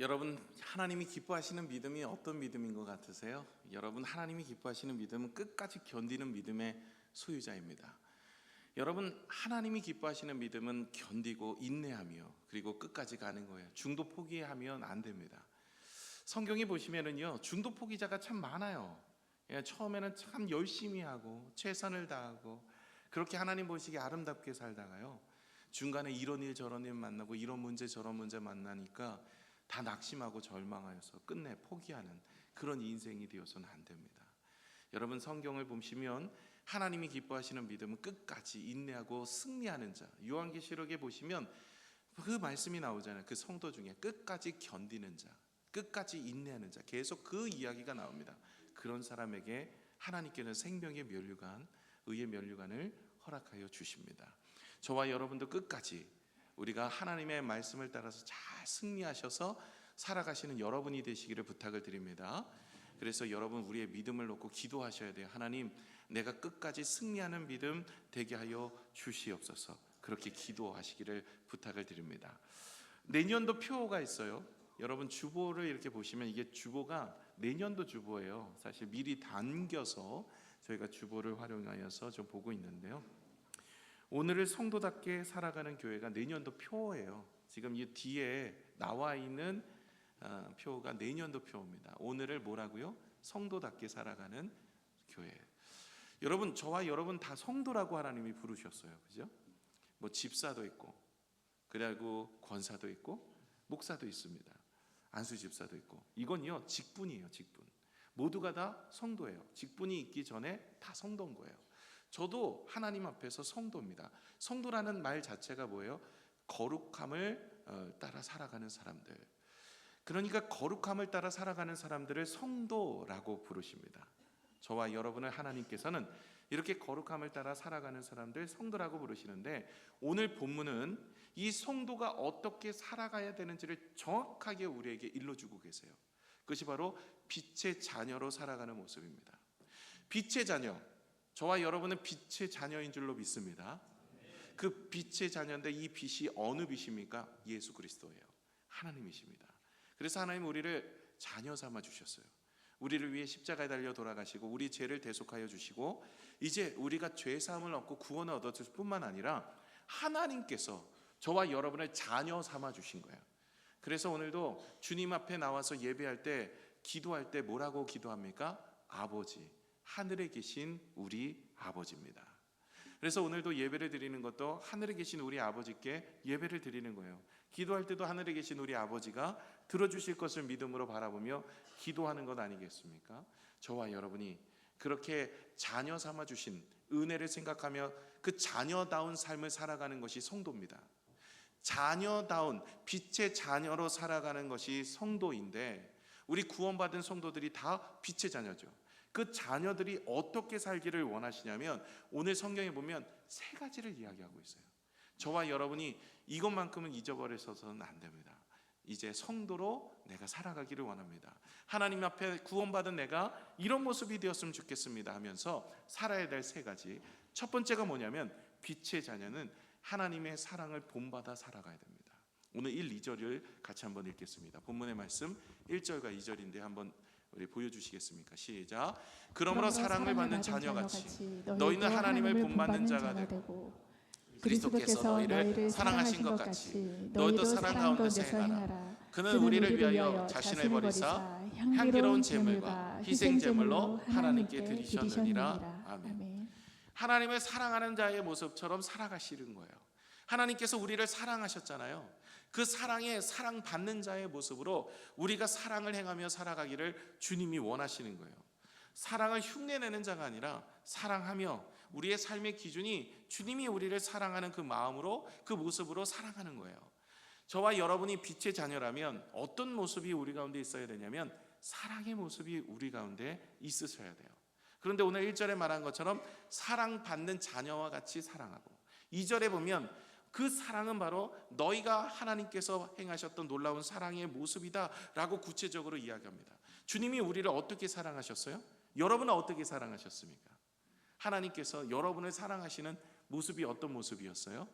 여러분, 하나님이 기뻐하시는 믿음이 어떤 믿음인 것 같으세요? 여러분, 하나님이 기뻐하시는 믿음은 끝까지 견디는 믿음의 소유자입니다. 여러분, 하나님이 기뻐하시는 믿음은 견디고 인내하며 그리고 끝까지 가는 거예요. 중도 포기하면 안 됩니다. 성경에 보시면은요, 중도 포기자가 참 많아요. 처음에는 참 열심히 하고 최선을 다하고 그렇게 하나님 보시기에 아름답게 살다가요, 중간에 이런 일 저런 일 만나고 이런 문제 저런 문제 만나니까 다 낙심하고 절망하여서 끝내 포기하는 그런 인생이 되어서는 안 됩니다. 여러분, 성경을 보시면 하나님이 기뻐하시는 믿음은 끝까지 인내하고 승리하는 자, 요한계시록에 보시면 그 말씀이 나오잖아요. 그 성도 중에 끝까지 견디는 자, 끝까지 인내하는 자, 계속 그 이야기가 나옵니다. 그런 사람에게 하나님께는 생명의 면류관, 의의 면류관을 허락하여 주십니다. 저와 여러분도 끝까지 우리가 하나님의 말씀을 따라서 잘 승리하셔서 살아가시는 여러분이 되시기를 부탁을 드립니다. 그래서 여러분, 우리의 믿음을 놓고 기도하셔야 돼요. 하나님, 내가 끝까지 승리하는 믿음 되게 하여 주시옵소서. 그렇게 기도하시기를 부탁을 드립니다. 내년도 표가 있어요. 여러분, 주보를 이렇게 보시면 이게 주보가 내년도 주보예요. 사실 미리 당겨서 저희가 주보를 활용하여서 좀 보고 있는데요, 오늘을 성도답게 살아가는 교회가 내년도 표예요. 지금 이 뒤에 나와 있는 표가 내년도 표입니다. 오늘을 뭐라고요? 성도답게 살아가는 교회. 여러분, 저와 여러분 다 성도라고 하나님이 부르셨어요. 그죠? 뭐 집사도 있고, 그리고 권사도 있고, 목사도 있습니다. 안수 집사도 있고. 이건요, 직분이에요. 직분. 모두가 다 성도예요. 직분이 있기 전에 다 성도인 거예요. 저도 하나님 앞에서 성도입니다. 성도라는 말 자체가 뭐예요? 거룩함을 따라 살아가는 사람들. 그러니까 거룩함을 따라 살아가는 사람들을 성도라고 부르십니다. 저와 여러분을 하나님께서는 이렇게 거룩함을 따라 살아가는 사람들 성도라고 부르시는데, 오늘 본문은 이 성도가 어떻게 살아가야 되는지를 정확하게 우리에게 일러주고 계세요. 그것이 바로 빛의 자녀로 살아가는 모습입니다. 빛의 자녀, 저와 여러분은 빛의 자녀인 줄로 믿습니다. 그 빛의 자녀인데 이 빛이 어느 빛입니까? 예수 그리스도예요. 하나님이십니다. 그래서 하나님 우리를 자녀 삼아 주셨어요. 우리를 위해 십자가에 달려 돌아가시고 우리 죄를 대속하여 주시고, 이제 우리가 죄 사함을 얻고 구원을 얻었을 뿐만 아니라 하나님께서 저와 여러분을 자녀 삼아 주신 거예요. 그래서 오늘도 주님 앞에 나와서 예배할 때, 기도할 때 뭐라고 기도합니까? 아버지, 하늘에 계신 우리 아버지입니다. 그래서 오늘도 예배를 드리는 것도 하늘에 계신 우리 아버지께 예배를 드리는 거예요. 기도할 때도 하늘에 계신 우리 아버지가 들어주실 것을 믿음으로 바라보며 기도하는 것 아니겠습니까? 저와 여러분이 그렇게 자녀 삼아 주신 은혜를 생각하며 그 자녀다운 삶을 살아가는 것이 성도입니다. 자녀다운 빛의 자녀로 살아가는 것이 성도인데, 우리 구원받은 성도들이 다 빛의 자녀죠. 그 자녀들이 어떻게 살기를 원하시냐면, 오늘 성경에 보면 세 가지를 이야기하고 있어요. 저와 여러분이 이것만큼은 잊어버려서는 안 됩니다. 이제 성도로 내가 살아가기를 원합니다. 하나님 앞에 구원받은 내가 이런 모습이 되었으면 좋겠습니다 하면서 살아야 될 세 가지. 첫 번째가 뭐냐면, 빛의 자녀는 하나님의 사랑을 본받아 살아가야 됩니다. 오늘 1, 2절을 같이 한번 읽겠습니다. 본문의 말씀 1절과 2절인데 한번 우리 보여주시겠습니까? 시작. 그러므로 사랑을 받는 자녀같이 너희는 하나님을 본받는 자가 되고, 그리스도께서 너희를 사랑하신 것 같이 너희도 사랑 가운데서 행하라. 그는 우리를 위하여 자신을 버리사 향기로운 제물과 희생 제물로 하나님께 드리셨느니라. 아멘. 하나님을 사랑하는 자의 모습처럼 살아가시는 거예요. 하나님께서 우리를 사랑하셨잖아요. 그 사랑에 사랑받는 자의 모습으로 우리가 사랑을 행하며 살아가기를 주님이 원하시는 거예요. 사랑을 흉내내는 자가 아니라 사랑하며 우리의 삶의 기준이 주님이 우리를 사랑하는 그 마음으로, 그 모습으로 살아가는 거예요. 저와 여러분이 빛의 자녀라면 어떤 모습이 우리 가운데 있어야 되냐면, 사랑의 모습이 우리 가운데 있으셔야 돼요. 그런데 오늘 1절에 말한 것처럼 사랑받는 자녀와 같이 사랑하고, 2절에 보면 그 사랑은 바로 너희가 하나님께서 행하셨던 놀라운 사랑의 모습이다 라고 구체적으로 이야기합니다. 주님이 우리를 어떻게 사랑하셨어요? 여러분은 어떻게 사랑하셨습니까? 하나님께서 여러분을 사랑하시는 모습이 어떤 모습이었어요?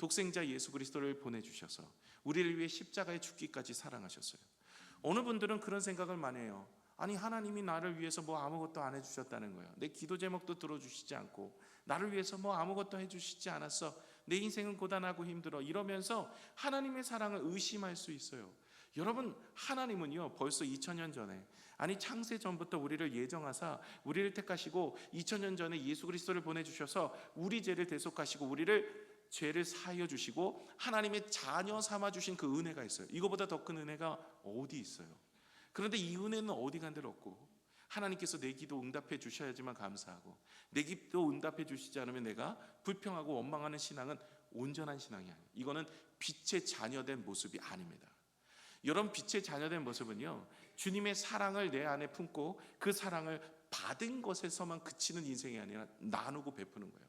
독생자 예수 그리스도를 보내주셔서 우리를 위해 십자가에 죽기까지 사랑하셨어요. 어느 분들은 그런 생각을 많이 해요. 아니, 하나님이 나를 위해서 뭐 아무것도 안 해주셨다는 거예요. 내 기도 제목도 들어주시지 않고 나를 위해서 뭐 아무것도 해주시지 않았어. 내 인생은 고단하고 힘들어. 이러면서 하나님의 사랑을 의심할 수 있어요. 여러분, 하나님은요 벌써 2000년 전에, 아니 창세 전부터 우리를 예정하사 우리를 택하시고 2000년 전에 예수 그리스도를 보내주셔서 우리 죄를 대속하시고 우리를 죄를 사하여 주시고 하나님의 자녀 삼아 주신 그 은혜가 있어요. 이거보다 더 큰 은혜가 어디 있어요? 그런데 이 은혜는 어디 간 데로 없고, 하나님께서 내 기도 응답해 주셔야지만 감사하고, 내 기도 응답해 주시지 않으면 내가 불평하고 원망하는 신앙은 온전한 신앙이 아니에요. 이거는 빛의 자녀된 모습이 아닙니다. 여러분, 빛의 자녀된 모습은요 주님의 사랑을 내 안에 품고 그 사랑을 받은 것에서만 그치는 인생이 아니라 나누고 베푸는 거예요.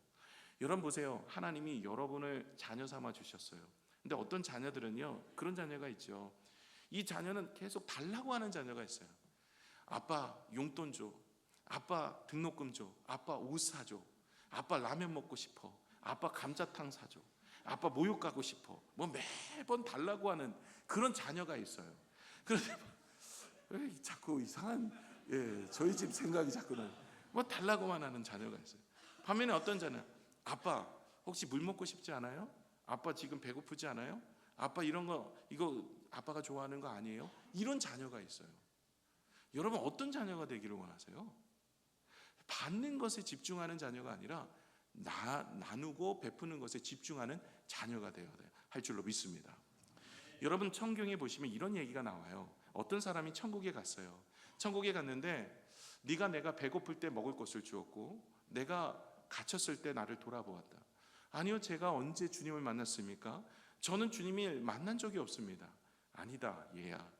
여러분 보세요. 하나님이 여러분을 자녀 삼아 주셨어요. 근데 어떤 자녀들은요 그런 자녀가 있죠. 이 자녀는 계속 달라고 하는 자녀가 있어요. 아빠 용돈 줘, 아빠 등록금 줘, 아빠 옷 사줘, 아빠 라면 먹고 싶어, 아빠 감자탕 사줘, 아빠 모욕 가고 싶어. 뭐 매번 달라고 하는 그런 자녀가 있어요. 그런데 자꾸 이상한 저희 집 생각이 자꾸는 뭐 달라고만 하는 자녀가 있어요. 반면에 어떤 자녀, 아빠 혹시 물 먹고 싶지 않아요? 아빠 지금 배고프지 않아요? 아빠 이런 거 이거 아빠가 좋아하는 거 아니에요? 이런 자녀가 있어요. 여러분 어떤 자녀가 되기를 원하세요? 받는 것에 집중하는 자녀가 아니라 나누고 베푸는 것에 집중하는 자녀가 되어야 할 줄로 믿습니다. 여러분 성경에 보시면 이런 얘기가 나와요. 어떤 사람이 천국에 갔어요. 천국에 갔는데 내가 배고플 때 먹을 것을 주었고 내가 갇혔을 때 나를 돌아보았다. 아니요, 제가 언제 주님을 만났습니까? 저는 주님을 만난 적이 없습니다. 아니다 얘야,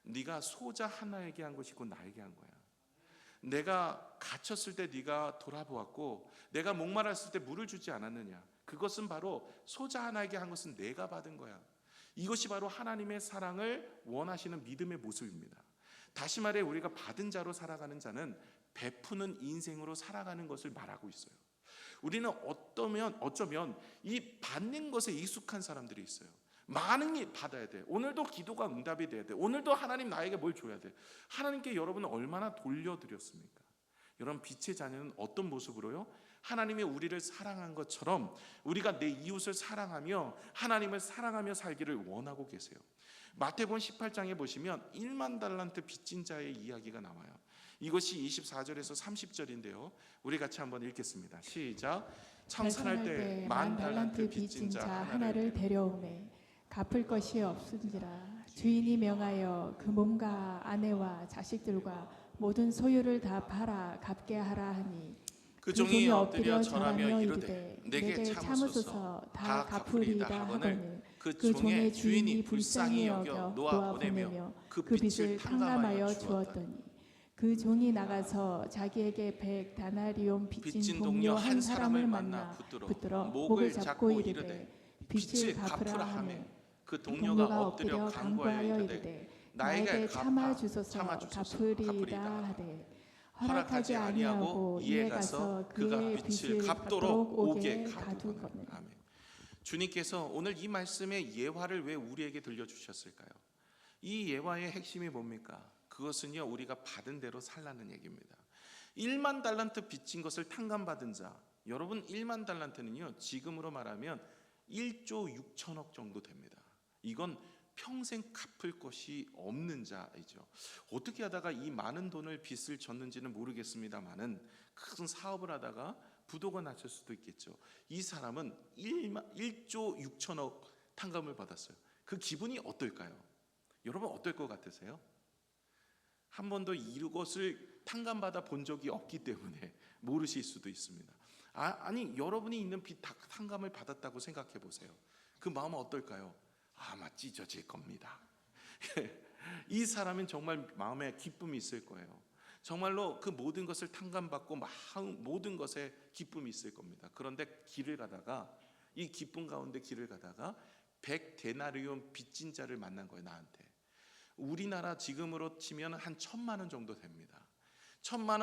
네가 소자 하나에게 한 것이고 나에게 한 거야. 내가 갇혔을 때 네가 돌아보았고 내가 목말랐을 때 물을 주지 않았느냐. 그것은 바로 소자 하나에게 한 것은 내가 받은 거야. 이것이 바로 하나님의 사랑을 원하시는 믿음의 모습입니다. 다시 말해 우리가 받은 자로 살아가는 자는 베푸는 인생으로 살아가는 것을 말하고 있어요. 우리는 어쩌면 이 받는 것에 익숙한 사람들이 있어요. 많은 게 받아야 돼. 오늘도 기도가 응답이 돼야 돼. 오늘도 하나님 나에게 뭘 줘야 돼. 하나님께 여러분은 얼마나 돌려드렸습니까? 여러분 빛의 자녀는 어떤 모습으로요? 하나님이 우리를 사랑한 것처럼 우리가 내 이웃을 사랑하며 하나님을 사랑하며 살기를 원하고 계세요. 마태복음 18장에 보시면 1만 달란트 빚진 자의 이야기가 나와요. 이것이 24절에서 30절인데요. 우리 같이 한번 읽겠습니다. 시작. 청산할 때 1만 달란트 빚진 자 하나를 데려오매 갚을 것이 없은지라 주인이 명하여 그 몸과 아내와 자식들과 모든 소유를 다 팔아 갚게 하라 하니 그 종이 엎드려 절하며 이르되 내게 참으소서 다 갚으리이다 하거늘 그 종의 주인이 불쌍히 여겨 놓아 보내며 그 빚을 탕감하여 주었더니 그 종이 나가서 자기에게 100다나리온 빚진 동료 한 사람을 만나 붙들어 목을 잡고 이르되 빚을 갚으라 하매 그 동료가 엎드려 간구하여 이르되 나에게 참아 주소서 갚으리이다 하되 허락하지 아니하고 이에 가서 그가 빚을 갚도록 오게 가두거늘. 아멘. 주님께서 오늘 이 말씀의 예화를 왜 우리에게 들려주셨을까요? 이 예화의 핵심이 뭡니까? 그것은요 우리가 받은 대로 살라는 얘기입니다. 1만 달란트 빚진 것을 탕감받은 자, 여러분 1만 달란트는요 지금으로 말하면 1조 6천억 정도 됩니다. 이건 평생 갚을 것이 없는 자이죠. 어떻게 하다가 이 많은 돈을 빚을 졌는지는 모르겠습니다만은 큰 사업을 하다가 부도가 났을 수도 있겠죠. 이 사람은 1조 6천억 탕감을 받았어요. 그 기분이 어떨까요? 여러분 어떨 것 같으세요? 한 번도 이것을 탕감받아 본 적이 없기 때문에 모르실 수도 있습니다. 아니 여러분이 있는 빚 탕감을 받았다고 생각해 보세요. 그 마음은 어떨까요? 아마 찢어질 겁니다. 이 사람은 정말 마음에 기쁨이 있을 거예요. 정말로 그 모든 것을 탕감받고 모든 것에 기쁨이 있을 겁니다. 그런데 길을 가다가 이 기쁨 가운데 길을 가다가 100데나리온 빚진 자를 만난 거예요. 나한테. 우리나라 지금으로 치면 한 1,000만 원 정도 됩니다. 1,000만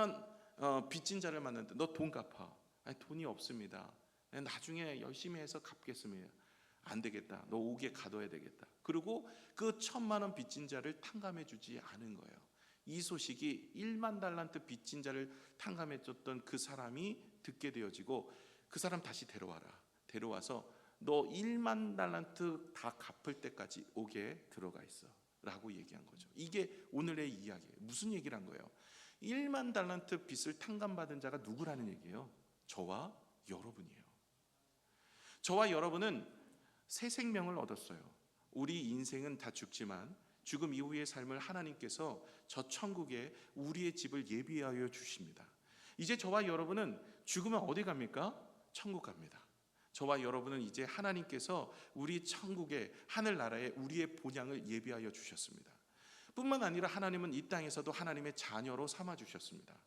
원 빚진 자를 만났는데 너 돈 갚아. 아니, 돈이 없습니다. 나중에 열심히 해서 갚겠습니다. 안 되겠다. 너 옥에 가둬야 되겠다. 그리고 그 1,000만 원 빚진 자를 탕감해 주지 않은 거예요. 이 소식이 1만 달란트 빚진 자를 탕감해 줬던 그 사람이 듣게 되어지고 그 사람 다시 데려와라. 데려와서 너 1만 달란트 다 갚을 때까지 옥에 들어가 있어 라고 얘기한 거죠. 이게 오늘의 이야기예요. 무슨 얘기를 한 거예요? 1만 달란트 빚을 탕감받은 자가 누구라는 얘기예요? 저와 여러분이에요. 저와 여러분은 새 생명을 얻었어요. 우리 인생은 다 죽지만 죽음 이후의 삶을 하나님께서 저 천국에 우리의 집을 예비하여 주십니다. 이제 저와 여러분은 죽으면 어디 갑니까? 천국 갑니다. 저와 여러분은 이제 하나님께서 우리 천국에 하늘나라에 우리의 본향을 예비하여 주셨습니다. 뿐만 아니라 하나님은 이 땅에서도 하나님의 자녀로 삼아 주셨습니다.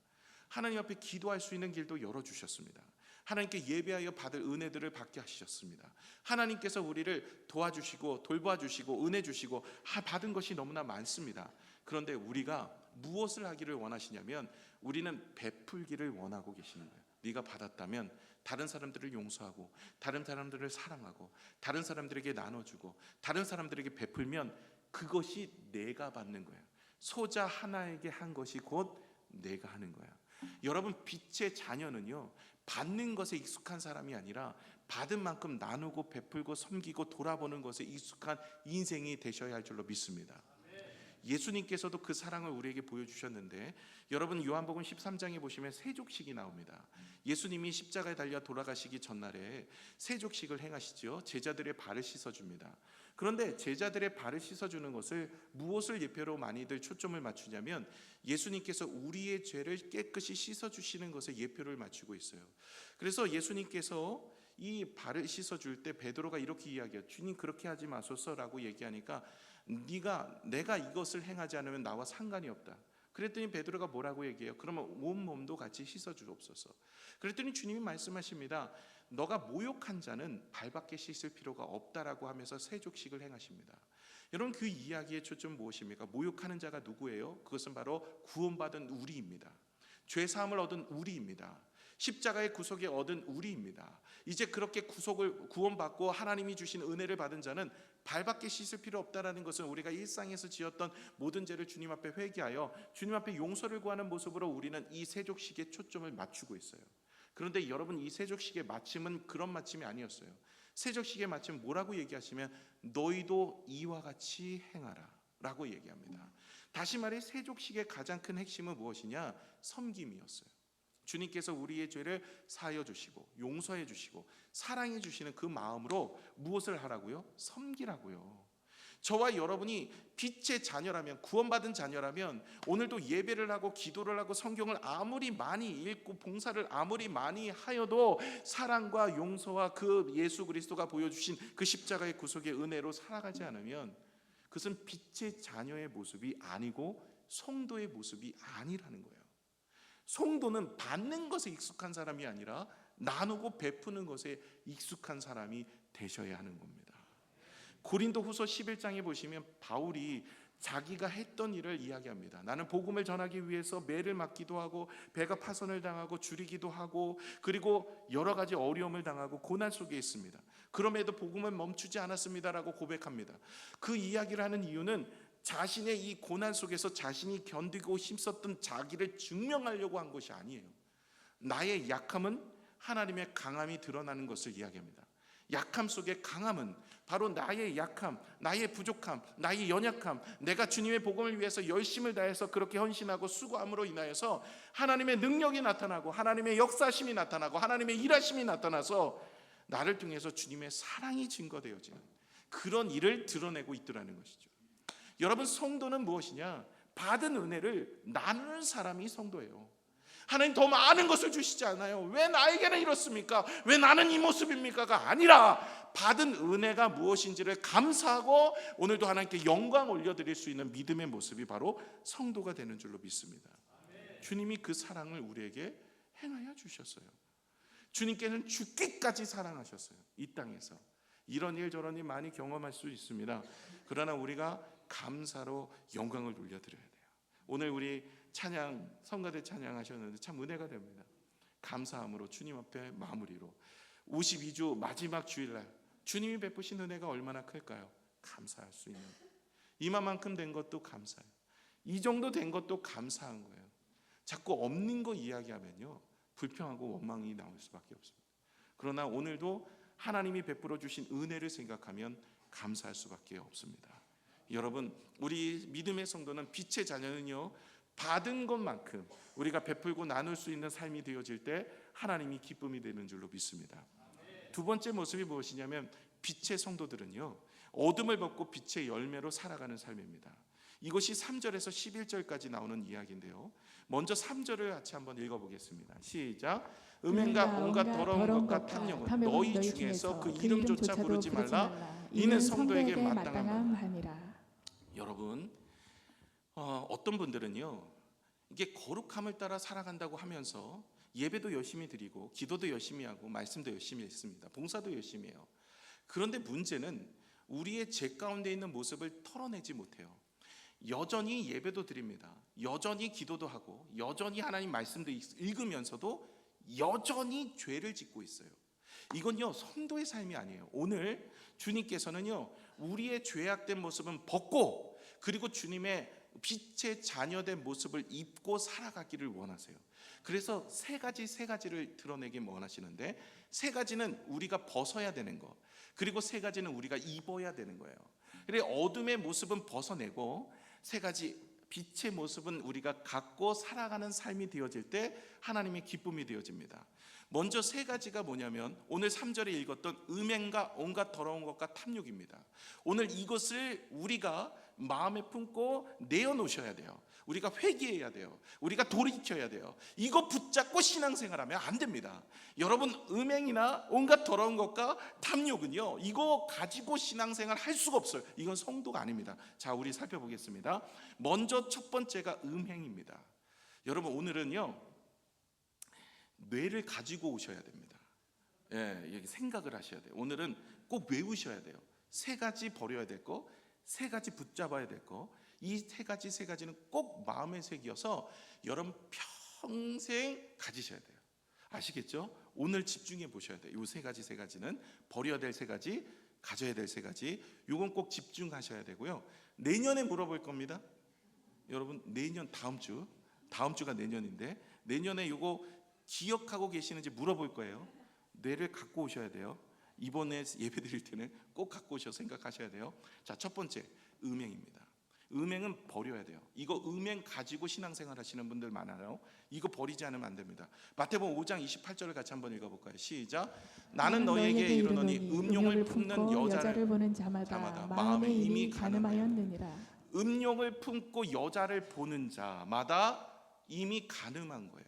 하나님 앞에 기도할 수 있는 길도 열어주셨습니다. 하나님께 예배하여 받을 은혜들을 받게 하셨습니다. 하나님께서 우리를 도와주시고 돌봐주시고 은혜 주시고 받은 것이 너무나 많습니다. 그런데 우리가 무엇을 하기를 원하시냐면 우리는 베풀기를 원하고 계시는 거예요. 네가 받았다면 다른 사람들을 용서하고 다른 사람들을 사랑하고 다른 사람들에게 나눠주고 다른 사람들에게 베풀면 그것이 내가 받는 거예요. 소자 하나에게 한 것이 곧 내가 하는 거야. 여러분, 빛의 자녀는요, 받는 것에 익숙한 사람이 아니라 받은 만큼 나누고 베풀고 섬기고 돌아보는 것에 익숙한 인생이 되셔야 할 줄로 믿습니다. 예수님께서도 그 사랑을 우리에게 보여주셨는데, 여러분 요한복음 13장에 보시면 세족식이 나옵니다. 예수님이 십자가에 달려 돌아가시기 전날에 세족식을 행하시죠. 제자들의 발을 씻어줍니다. 그런데 제자들의 발을 씻어주는 것을 무엇을 예표로 많이들 초점을 맞추냐면 예수님께서 우리의 죄를 깨끗이 씻어주시는 것에 예표를 맞추고 있어요. 그래서 예수님께서 이 발을 씻어줄 때 베드로가 이렇게 이야기해요. 주님, 그렇게 하지 마소서라고 얘기하니까 내가 이것을 행하지 않으면 나와 상관이 없다. 그랬더니 베드로가 뭐라고 얘기해요? 그러면 온 몸도 같이 씻어주옵소서. 그랬더니 주님이 말씀하십니다. 너가 모욕한 자는 발밖에 씻을 필요가 없다라고 하면서 세족식을 행하십니다. 여러분, 그 이야기의 초점 무엇입니까? 모욕하는 자가 누구예요? 그것은 바로 구원받은 우리입니다. 죄사함을 얻은 우리입니다. 십자가의 구속에 얻은 우리입니다. 이제 그렇게 구원받고 하나님이 주신 은혜를 받은 자는 발밖에 씻을 필요 없다라는 것은 우리가 일상에서 지었던 모든 죄를 주님 앞에 회개하여 주님 앞에 용서를 구하는 모습으로 우리는 이 세족식에 초점을 맞추고 있어요. 그런데 여러분, 이 세족식의 마침은 그런 마침이 아니었어요. 세족식의 마침 뭐라고 얘기하시면 너희도 이와 같이 행하라 라고 얘기합니다. 다시 말해 세족식의 가장 큰 핵심은 무엇이냐? 섬김이었어요. 주님께서 우리의 죄를 사하여 주시고 용서해 주시고 사랑해 주시는 그 마음으로 무엇을 하라고요? 섬기라고요. 저와 여러분이 빛의 자녀라면, 구원받은 자녀라면 오늘도 예배를 하고 기도를 하고 성경을 아무리 많이 읽고 봉사를 아무리 많이 하여도 사랑과 용서와 그 예수 그리스도가 보여주신 그 십자가의 구속의 은혜로 살아가지 않으면 그것은 빛의 자녀의 모습이 아니고 성도의 모습이 아니라는 거예요. 성도는 받는 것에 익숙한 사람이 아니라 나누고 베푸는 것에 익숙한 사람이 되셔야 하는 겁니다. 고린도후서 11장에 보시면 바울이 자기가 했던 일을 이야기합니다. 나는 복음을 전하기 위해서 매를 맞기도 하고 배가 파손을 당하고 줄이기도 하고 그리고 여러 가지 어려움을 당하고 고난 속에 있습니다. 그럼에도 복음은 멈추지 않았습니다라고 고백합니다. 그 이야기를 하는 이유는 자신의 이 고난 속에서 자신이 견디고 힘썼던 자기를 증명하려고 한 것이 아니에요. 나의 약함은 하나님의 강함이 드러나는 것을 이야기합니다. 약함 속의 강함은 바로 나의 약함, 나의 부족함, 나의 연약함, 내가 주님의 복음을 위해서 열심을 다해서 그렇게 헌신하고 수고함으로 인하여서 하나님의 능력이 나타나고 하나님의 역사심이 나타나고 하나님의 일하심이 나타나서 나를 통해서 주님의 사랑이 증거되어지는 그런 일을 드러내고 있더라는 것이죠. 여러분, 성도는 무엇이냐? 받은 은혜를 나누는 사람이 성도예요. 하나님 더 많은 것을 주시지 않아요. 왜 나에게는 이렇습니까? 왜 나는 이 모습입니까가 아니라 받은 은혜가 무엇인지를 감사하고 오늘도 하나님께 영광 올려드릴 수 있는 믿음의 모습이 바로 성도가 되는 줄로 믿습니다. 주님이 그 사랑을 우리에게 행하여 주셨어요. 주님께는 죽기까지 사랑하셨어요. 이 땅에서 이런 일 저런 일 많이 경험할 수 있습니다. 그러나 우리가 감사로 영광을 돌려드려야 돼요. 오늘 우리 찬양, 성가대 찬양하셨는데 참 은혜가 됩니다. 감사함으로 주님 앞에 마무리로 52주 마지막 주일날 주님이 베푸신 은혜가 얼마나 클까요? 감사할 수 있는, 이만큼 된 것도 감사해요. 이 정도 된 것도 감사한 거예요. 자꾸 없는 거 이야기하면요, 불평하고 원망이 나올 수밖에 없습니다. 그러나 오늘도 하나님이 베풀어 주신 은혜를 생각하면 감사할 수밖에 없습니다. 여러분, 우리 믿음의 성도는 빛의 자녀는요, 받은 것만큼 우리가 베풀고 나눌 수 있는 삶이 되어질 때 하나님이 기쁨이 되는 줄로 믿습니다. 두 번째 모습이 무엇이냐면, 빛의 성도들은요, 어둠을 벗고 빛의 열매로 살아가는 삶입니다. 이것이 3절에서 11절까지 나오는 이야기인데요, 먼저 3절을 같이 한번 읽어보겠습니다. 시작. 음행과 온갖 더러운 것과 탐욕은 너희 중에서 그 이름조차 부르지 말라. 이는 성도에게 마땅한 함이라. 여러분, 어떤 분들은요, 이게 거룩함을 따라 살아간다고 하면서 예배도 열심히 드리고 기도도 열심히 하고 말씀도 열심히 했습니다. 봉사도 열심히 해요. 그런데 문제는 우리의 죄 가운데 있는 모습을 털어내지 못해요. 여전히 예배도 드립니다. 여전히 기도도 하고 여전히 하나님 말씀도 읽으면서도 여전히 죄를 짓고 있어요. 이건요, 성도의 삶이 아니에요. 오늘 주님께서는요, 우리의 죄악된 모습은 벗고 그리고 주님의 빛의 자녀된 모습을 입고 살아가기를 원하세요. 그래서 세 가지를 드러내기 원하시는데, 세 가지는 우리가 벗어야 되는 거, 그리고 세 가지는 우리가 입어야 되는 거예요. 그래, 어둠의 모습은 벗어내고 세 가지 빛의 모습은 우리가 갖고 살아가는 삶이 되어질 때 하나님의 기쁨이 되어집니다. 먼저 세 가지가 뭐냐면, 오늘 3절에 읽었던 음행과 온갖 더러운 것과 탐욕입니다. 오늘 이것을 우리가 마음에 품고 내어놓으셔야 돼요. 우리가 회개해야 돼요. 우리가 돌이켜야 돼요. 이거 붙잡고 신앙생활하면 안 됩니다. 여러분, 음행이나 온갖 더러운 것과 탐욕은요, 이거 가지고 신앙생활 할 수가 없어요. 이건 성도가 아닙니다. 자, 우리 살펴보겠습니다. 먼저 첫 번째가 음행입니다. 여러분, 오늘은요, 뇌를 가지고 오셔야 됩니다. 여기 생각을 하셔야 돼요. 오늘은 꼭 외우셔야 돼요. 세 가지 버려야 될 거, 세 가지 붙잡아야 될 거, 이 세 가지는 꼭 마음에 새겨서 여러분 평생 가지셔야 돼요. 아시겠죠? 오늘 집중해 보셔야 돼요. 이 세 가지는 버려야 될 세 가지, 가져야 될 세 가지, 이건 꼭 집중하셔야 되고요. 내년에 물어볼 겁니다. 여러분, 내년 다음 주가 내년인데, 내년에 이거 기억하고 계시는지 물어볼 거예요. 뇌를 갖고 오셔야 돼요. 이번에 예배 드릴 때는 꼭 갖고 오셔서 생각하셔야 돼요. 자, 첫 번째, 음행입니다. 음행은 버려야 돼요. 이거 음행 가지고 신앙생활 하시는 분들 많아요. 이거 버리지 않으면 안 됩니다. 마태복음 5장 28절을 같이 한번 읽어볼까요? 시작. 나는 너희에게 이르노니 음욕을 품는 여자를 보는 자마다 마음에 이미 간음하였느니라. 음욕을 품고 여자를 보는 자마다 이미 간음한 거예요.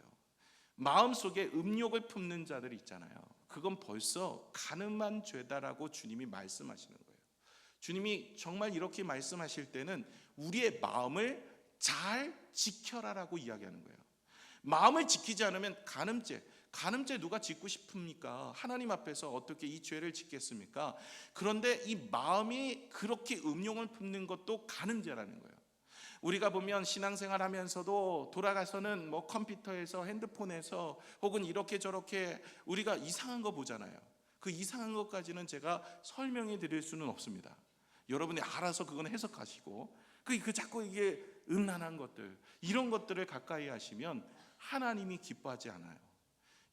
마음속에 음욕을 품는 자들이 있잖아요. 그건 벌써 간음한 죄다라고 주님이 말씀하시는 거예요. 주님이 정말 이렇게 말씀하실 때는 우리의 마음을 잘 지켜라라고 이야기하는 거예요. 마음을 지키지 않으면 간음죄 누가 짓고 싶습니까? 하나님 앞에서 어떻게 이 죄를 짓겠습니까? 그런데 이 마음이 그렇게 음욕을 품는 것도 간음죄라는 거예요. 우리가 보면 신앙생활 하면서도 돌아가서는 뭐 컴퓨터에서, 핸드폰에서, 혹은 이렇게 저렇게 우리가 이상한 거 보잖아요. 그 이상한 것까지는 제가 설명해 드릴 수는 없습니다. 여러분이 알아서 그건 해석하시고, 그 자꾸 이게 음란한 것들, 이런 것들을 가까이 하시면 하나님이 기뻐하지 않아요.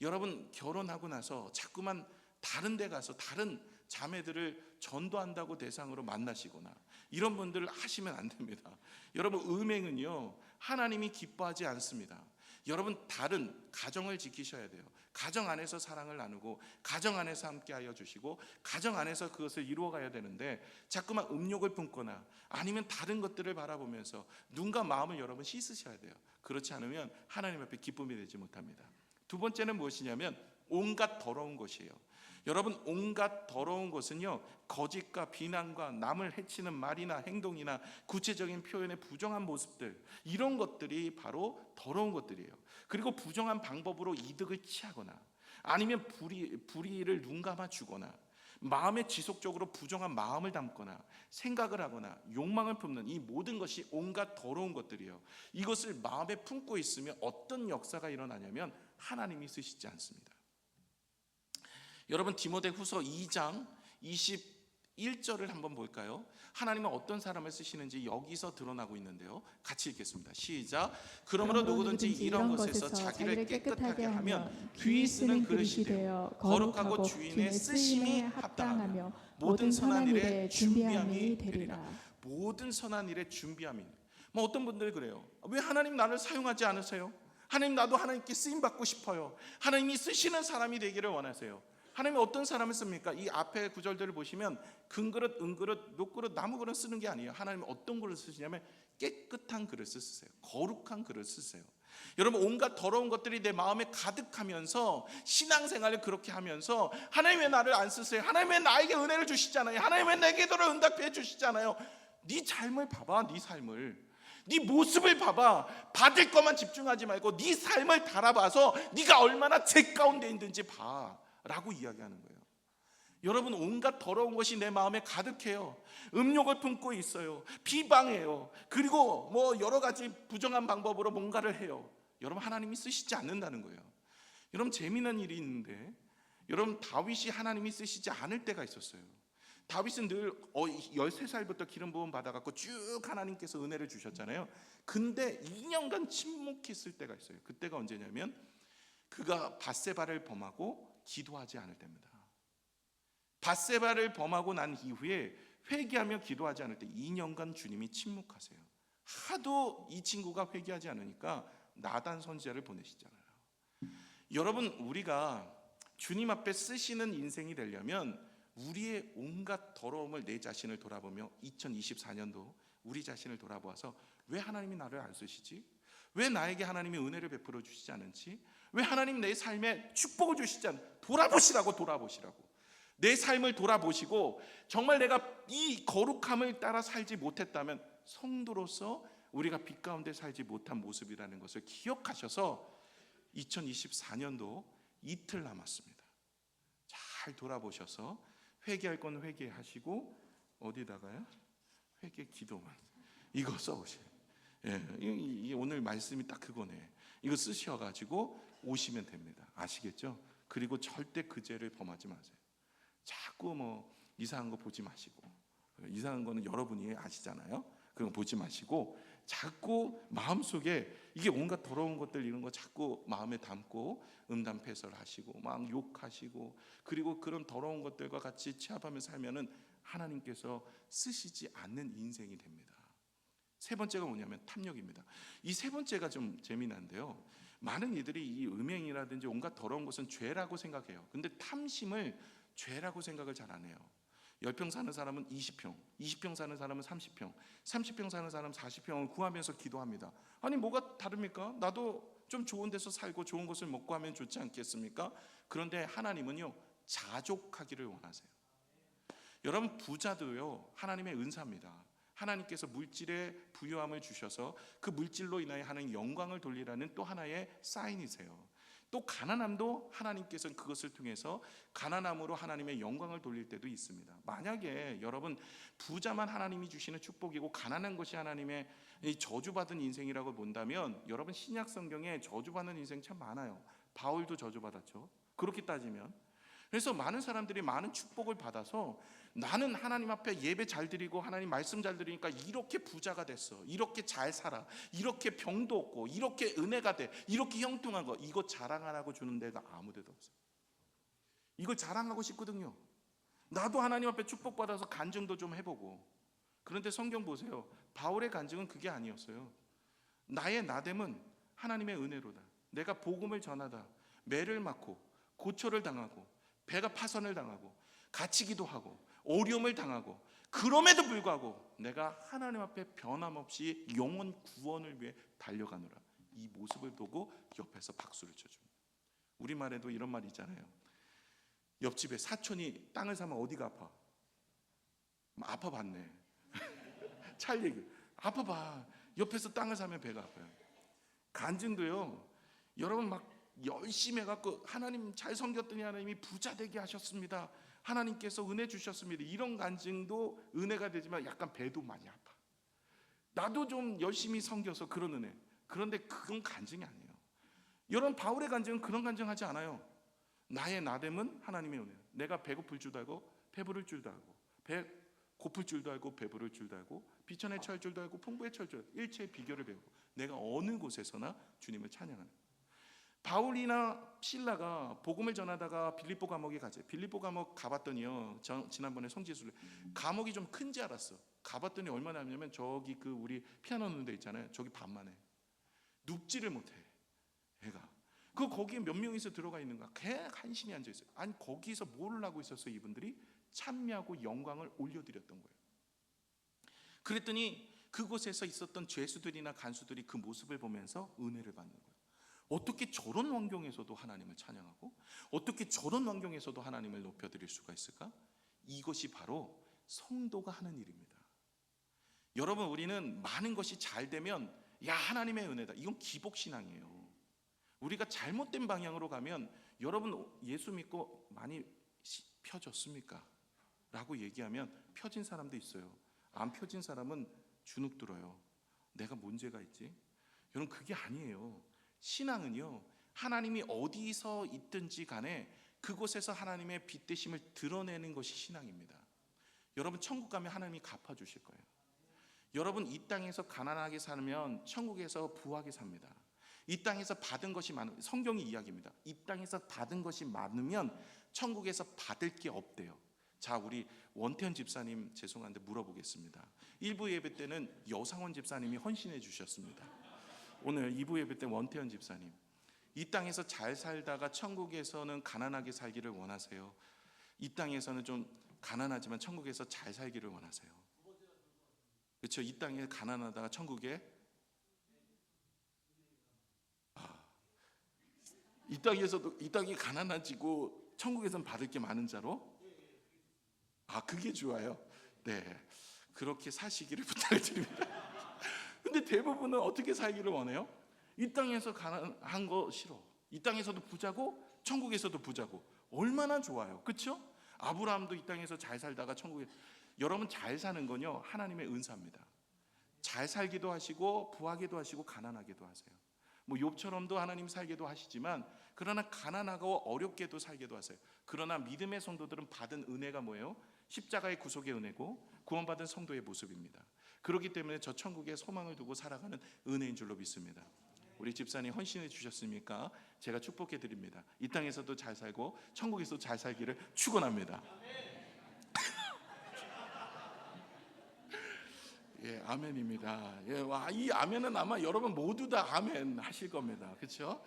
여러분, 결혼하고 나서 자꾸만 다른 데 가서 다른 자매들을 전도한다고 대상으로 만나시거나 이런 분들을 하시면 안 됩니다. 여러분, 음행은요, 하나님이 기뻐하지 않습니다. 여러분, 다른 가정을 지키셔야 돼요. 가정 안에서 사랑을 나누고 가정 안에서 함께하여 주시고 가정 안에서 그것을 이루어가야 되는데, 자꾸만 음욕을 품거나 아니면 다른 것들을 바라보면서 눈과 마음을 여러분 씻으셔야 돼요. 그렇지 않으면 하나님 앞에 기쁨이 되지 못합니다. 두 번째는 무엇이냐면 온갖 더러운 것이에요. 여러분, 온갖 더러운 것은요, 거짓과 비난과 남을 해치는 말이나 행동이나 구체적인 표현의 부정한 모습들, 이런 것들이 바로 더러운 것들이에요. 그리고 부정한 방법으로 이득을 취하거나 아니면 불의를 눈감아 주거나 마음에 지속적으로 부정한 마음을 담거나 생각을 하거나 욕망을 품는 이 모든 것이 온갖 더러운 것들이에요. 이것을 마음에 품고 있으면 어떤 역사가 일어나냐면 하나님이 쓰시지 않습니다. 여러분, 디모데 후서 2장 21절을 한번 볼까요? 하나님은 어떤 사람을 쓰시는지 여기서 드러나고 있는데요. 같이 읽겠습니다. 시작. 그러므로 누구든지 이런 것에서 자기를 깨끗하게 하면 귀 쓰는 그릇이 되어 거룩하고 주인의 쓰심에 합당하며 모든 선한 일에 준비함이 되리라. 모든 선한 일에 준비함이. 뭐 어떤 분들이 그래요. 왜 하나님 나를 사용하지 않으세요? 하나님 나도 하나님께 쓰임 받고 싶어요. 하나님이 쓰시는 사람이 되기를 원하세요. 하나님이 어떤 사람을 씁니까? 이 앞에 구절들을 보시면 금그릇, 은그릇, 녹그릇, 나무그릇 쓰는 게 아니에요. 하나님이 어떤 그릇을 쓰시냐면 깨끗한 그릇을 쓰세요. 거룩한 그릇을 쓰세요. 여러분, 온갖 더러운 것들이 내 마음에 가득하면서 신앙생활을 그렇게 하면서 하나님 왜 나를 안 쓰세요? 하나님 왜 나에게 은혜를 주시잖아요. 하나님 왜 내 기도를 응답해 주시잖아요. 네 삶을 봐봐. 네 삶을, 네 모습을 봐봐. 받을 것만 집중하지 말고 네 삶을 달아봐서 네가 얼마나 죄 가운데 있는지 봐 라고 이야기하는 거예요. 여러분, 온갖 더러운 것이 내 마음에 가득해요. 음욕을 품고 있어요. 비방해요. 그리고 뭐 여러 가지 부정한 방법으로 뭔가를 해요. 여러분, 하나님이 쓰시지 않는다는 거예요. 여러분, 재미난 일이 있는데, 여러분, 다윗이 하나님이 쓰시지 않을 때가 있었어요. 다윗은 늘 13살부터 기름 부음 받아갖고 쭉 하나님께서 은혜를 주셨잖아요. 근데 2년간 침묵했을 때가 있어요. 그때가 언제냐면 그가 밧세바를 범하고 기도하지 않을 때입니다. 밧세바를 범하고 난 이후에 회개하며 기도하지 않을 때 2년간 주님이 침묵하세요. 하도 이 친구가 회개하지 않으니까 나단 선지자를 보내시잖아요. 여러분, 우리가 주님 앞에 쓰시는 인생이 되려면 우리의 온갖 더러움을 내 자신을 돌아보며 2024년도 우리 자신을 돌아보아서 왜 하나님이 나를 안 쓰시지? 왜 나에게 하나님이 은혜를 베풀어 주시지 않은지? 왜 하나님 내 삶에 축복을 주시지 않은지? 돌아보시라고. 내 삶을 돌아보시고 정말 내가 이 거룩함을 따라 살지 못했다면 성도로서 우리가 빛 가운데 살지 못한 모습이라는 것을 기억하셔서 2024년도 이틀 남았습니다. 잘 돌아보셔서 회개할 건 회개하시고 어디다가요? 회개 기도만 이거 써오세요. 이 오늘 말씀이 딱 그거네. 이거 쓰셔가지고 오시면 됩니다. 아시겠죠? 그리고 절대 그 죄를 범하지 마세요. 자꾸 뭐 이상한 거 보지 마시고, 이상한 거는 여러분이 아시잖아요. 그런 거 보지 마시고 자꾸 마음속에 이게 온갖 더러운 것들 이런 거 자꾸 마음에 담고 음담패설하시고 막 욕하시고, 그리고 그런 더러운 것들과 같이 취합하며 살면은 하나님께서 쓰시지 않는 인생이 됩니다. 세 번째가 뭐냐면 탐욕입니다. 이 세 번째가 좀 재미난데요. 많은 이들이 이 음행이라든지 온갖 더러운 것은 죄라고 생각해요. 근데 탐심을 죄라고 생각을 잘 안 해요. 10평 사는 사람은 20평, 20평 사는 사람은 30평, 30평 사는 사람은 40평을 구하면서 기도합니다. 아니 뭐가 다릅니까? 나도 좀 좋은 데서 살고 좋은 것을 먹고 하면 좋지 않겠습니까? 그런데 하나님은요, 자족하기를 원하세요. 여러분, 부자도요 하나님의 은사입니다. 하나님께서 물질의 부유함을 주셔서 그 물질로 인하여 하는 영광을 돌리라는 또 하나의 사인이세요. 또 가난함도 하나님께서는 그것을 통해서 가난함으로 하나님의 영광을 돌릴 때도 있습니다. 만약에 여러분 부자만 하나님이 주시는 축복이고 가난한 것이 하나님의 저주받은 인생이라고 본다면, 여러분 신약 성경에 저주받는 인생 참 많아요. 바울도 저주받았죠. 그렇게 따지면. 그래서 많은 사람들이 많은 축복을 받아서 나는 하나님 앞에 예배 잘 드리고 하나님 말씀 잘 드리니까 이렇게 부자가 됐어, 이렇게 잘 살아, 이렇게 병도 없고 이렇게 은혜가 돼, 이렇게 형통한 거, 이거 자랑하라고 주는 데가 아무 데도 없어요. 이걸 자랑하고 싶거든요. 나도 하나님 앞에 축복받아서 간증도 좀 해보고. 그런데 성경 보세요. 바울의 간증은 그게 아니었어요. 나의 나됨은 하나님의 은혜로다. 내가 복음을 전하다 매를 맞고 고초를 당하고 배가 파선을 당하고 갇히기도 하고 어려움을 당하고, 그럼에도 불구하고 내가 하나님 앞에 변함없이 영원 구원을 위해 달려가노라. 이 모습을 보고 옆에서 박수를 쳐줍니다. 우리말에도 이런 말이 있잖아요. 옆집에 사촌이 땅을 사면 어디가 아파? 아파봤네. 찰 얘기. 아파봐. 옆에서 땅을 사면 배가 아파요. 간증도요, 여러분 막 열심히 해갖고 하나님 잘 섬겼더니 하나님이 부자 되게 하셨습니다, 하나님께서 은혜 주셨습니다, 이런 간증도 은혜가 되지만 약간 배도 많이 아파. 나도 좀 열심히 섬겨서 그런 은혜. 그런데 그건 간증이 아니에요. 여러분 바울의 간증은 그런 간증하지 않아요. 나의 나됨은 하나님의 은혜. 내가 배고플 줄 알고 배부를 줄도 알고, 고플 줄도 알고, 배부를 줄도 알고, 비천에 처할 줄도 알고, 풍부에 처할 줄도 알고, 일체의 비결을 배우고 내가 어느 곳에서나 주님을 찬양하는. 바울이나 실라가 복음을 전하다가 빌립보 감옥에 가죠. 빌립보 감옥 가봤더니요, 지난번에 성지순례 감옥이 좀 큰지 알았어. 가봤더니 얼마나 하냐면 저기 그 우리 피아노 놓는 데 있잖아요. 저기 반만 해. 눕지를 못해 애가. 거기에 몇 명이서 들어가 있는 거야. 걔 한심히 앉아 있어요. 아니 거기서 뭘 하고 있었어요? 이분들이 찬미하고 영광을 올려드렸던 거예요. 그랬더니 그곳에서 있었던 죄수들이나 간수들이 그 모습을 보면서 은혜를 받는 거예요. 어떻게 저런 환경에서도 하나님을 찬양하고 어떻게 저런 환경에서도 하나님을 높여드릴 수가 있을까? 이것이 바로 성도가 하는 일입니다. 여러분, 우리는 많은 것이 잘 되면 야 하나님의 은혜다, 이건 기복신앙이에요. 우리가 잘못된 방향으로 가면 여러분 예수 믿고 많이 펴졌습니까? 라고 얘기하면 펴진 사람도 있어요. 안 펴진 사람은 주눅 들어요. 내가 문제가 있지? 여러분 그게 아니에요. 신앙은요, 하나님이 어디서 있든지 간에 그곳에서 하나님의 빛되심을 드러내는 것이 신앙입니다. 여러분 천국 가면 하나님이 갚아주실 거예요. 여러분 이 땅에서 가난하게 살면 천국에서 부하게 삽니다. 이 땅에서 받은 것이 많으면, 성경이 이야기입니다. 이 땅에서 받은 것이 많으면 천국에서 받을 게 없대요. 자, 우리 원태현 집사님 죄송한데 물어보겠습니다. 1부 예배 때는 여상원 집사님이 헌신해 주셨습니다. 오늘 2부 예배 때 원태현 집사님, 이 땅에서 잘 살다가 천국에서는 가난하게 살기를 원하세요? 이 땅에서는 좀 가난하지만 천국에서 잘 살기를 원하세요? 그렇죠? 이 땅에 가난하다가 천국에 이 땅에서도 이 땅이 가난해지고 천국에서는 받을 게 많은 자로? 그게 좋아요. 네, 그렇게 사시기를 부탁을 드립니다. 근데 대부분은 어떻게 살기를 원해요? 이 땅에서 가난한 거 싫어. 이 땅에서도 부자고 천국에서도 부자고 얼마나 좋아요. 그렇죠? 아브라함도 이 땅에서 잘 살다가 천국에. 여러분 잘 사는 건요 하나님의 은사입니다. 잘 살기도 하시고 부하게도 하시고 가난하게도 하세요. 뭐 욥처럼도 하나님 살게도 하시지만 그러나 가난하고 어렵게도 살게도 하세요. 그러나 믿음의 성도들은 받은 은혜가 뭐예요? 십자가의 구속의 은혜고 구원받은 성도의 모습입니다. 그렇기 때문에 저 천국에 소망을 두고 살아가는 은혜인 줄로 믿습니다. 우리 집사님 헌신해 주셨으니까 제가 축복해 드립니다. 이 땅에서도 잘 살고 천국에서도 잘 살기를 축원합니다. 예, 아멘입니다. 예, 이 아멘은 아마 여러분 모두 다 아멘 하실 겁니다. 그렇죠?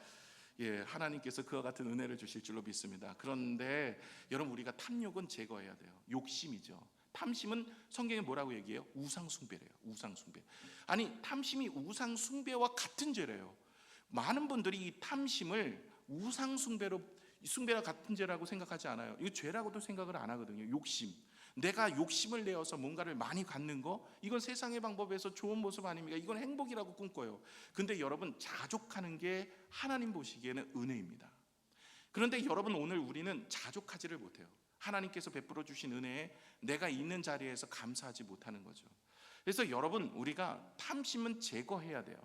예, 하나님께서 그와 같은 은혜를 주실 줄로 믿습니다. 그런데 여러분 우리가 탐욕은 제거해야 돼요. 욕심이죠. 탐심은 성경에 뭐라고 얘기해요? 우상숭배래요. 우상숭배. 아니 탐심이 우상숭배와 같은 죄래요. 많은 분들이 이 탐심을 숭배와 같은 죄라고 생각하지 않아요. 이거 죄라고도 생각을 안 하거든요. 욕심. 내가 욕심을 내어서 뭔가를 많이 갖는 거, 이건 세상의 방법에서 좋은 모습 아닙니까? 이건 행복이라고 꿈꿔요. 근데 여러분 자족하는 게 하나님 보시기에는 은혜입니다. 그런데 여러분 오늘 우리는 자족하지를 못해요. 하나님께서 베풀어 주신 은혜에 내가 있는 자리에서 감사하지 못하는 거죠. 그래서 여러분 우리가 탐심은 제거해야 돼요.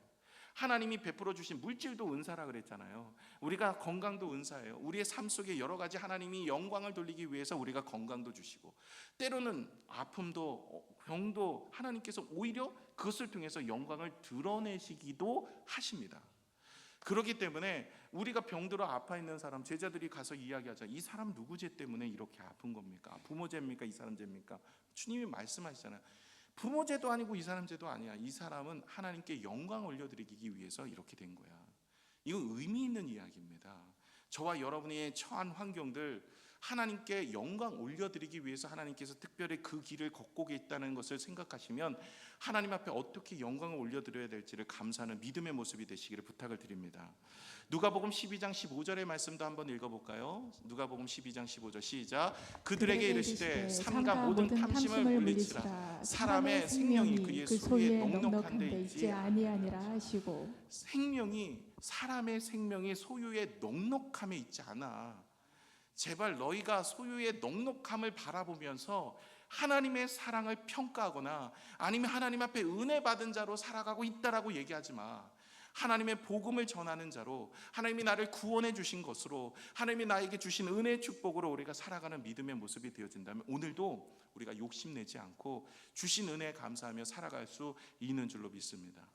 하나님이 베풀어 주신 물질도 은사라 그랬잖아요. 우리가 건강도 은사예요. 우리의 삶 속에 여러 가지 하나님이 영광을 돌리기 위해서 우리가 건강도 주시고 때로는 아픔도 병도 하나님께서 오히려 그것을 통해서 영광을 드러내시기도 하십니다. 그렇기 때문에 우리가 병들어 아파 있는 사람, 제자들이 가서 이야기하자. 이 사람 누구 죄 때문에 이렇게 아픈 겁니까? 부모 죄입니까? 이 사람 죄입니까? 주님이 말씀하시잖아요. 부모 죄도 아니고 이 사람 죄도 아니야. 이 사람은 하나님께 영광 올려드리기 위해서 이렇게 된 거야. 이건 의미 있는 이야기입니다. 저와 여러분이 처한 환경들 하나님께 영광 올려드리기 위해서 하나님께서 특별히 그 길을 걷고 있다는 것을 생각하시면 하나님 앞에 어떻게 영광을 올려드려야 될지를 감사하는 믿음의 모습이 되시기를 부탁을 드립니다. 누가복음 12장 15절의 말씀도 한번 읽어볼까요? 누가복음 12장 15절 시작. 그들에게 이르시되 삼가 모든 탐심을 물리치라. 사람의 생명이 그의 소유에 넉넉한 데 있지 아니하니라 하시고. 생명이 사람의 생명이 소유의 넉넉함에 있지 않아. 제발 너희가 소유의 넉넉함을 바라보면서 하나님의 사랑을 평가하거나 아니면 하나님 앞에 은혜 받은 자로 살아가고 있다라고 얘기하지 마. 하나님의 복음을 전하는 자로, 하나님이 나를 구원해 주신 것으로, 하나님이 나에게 주신 은혜의 축복으로 우리가 살아가는 믿음의 모습이 되어진다면 오늘도 우리가 욕심내지 않고 주신 은혜에 감사하며 살아갈 수 있는 줄로 믿습니다.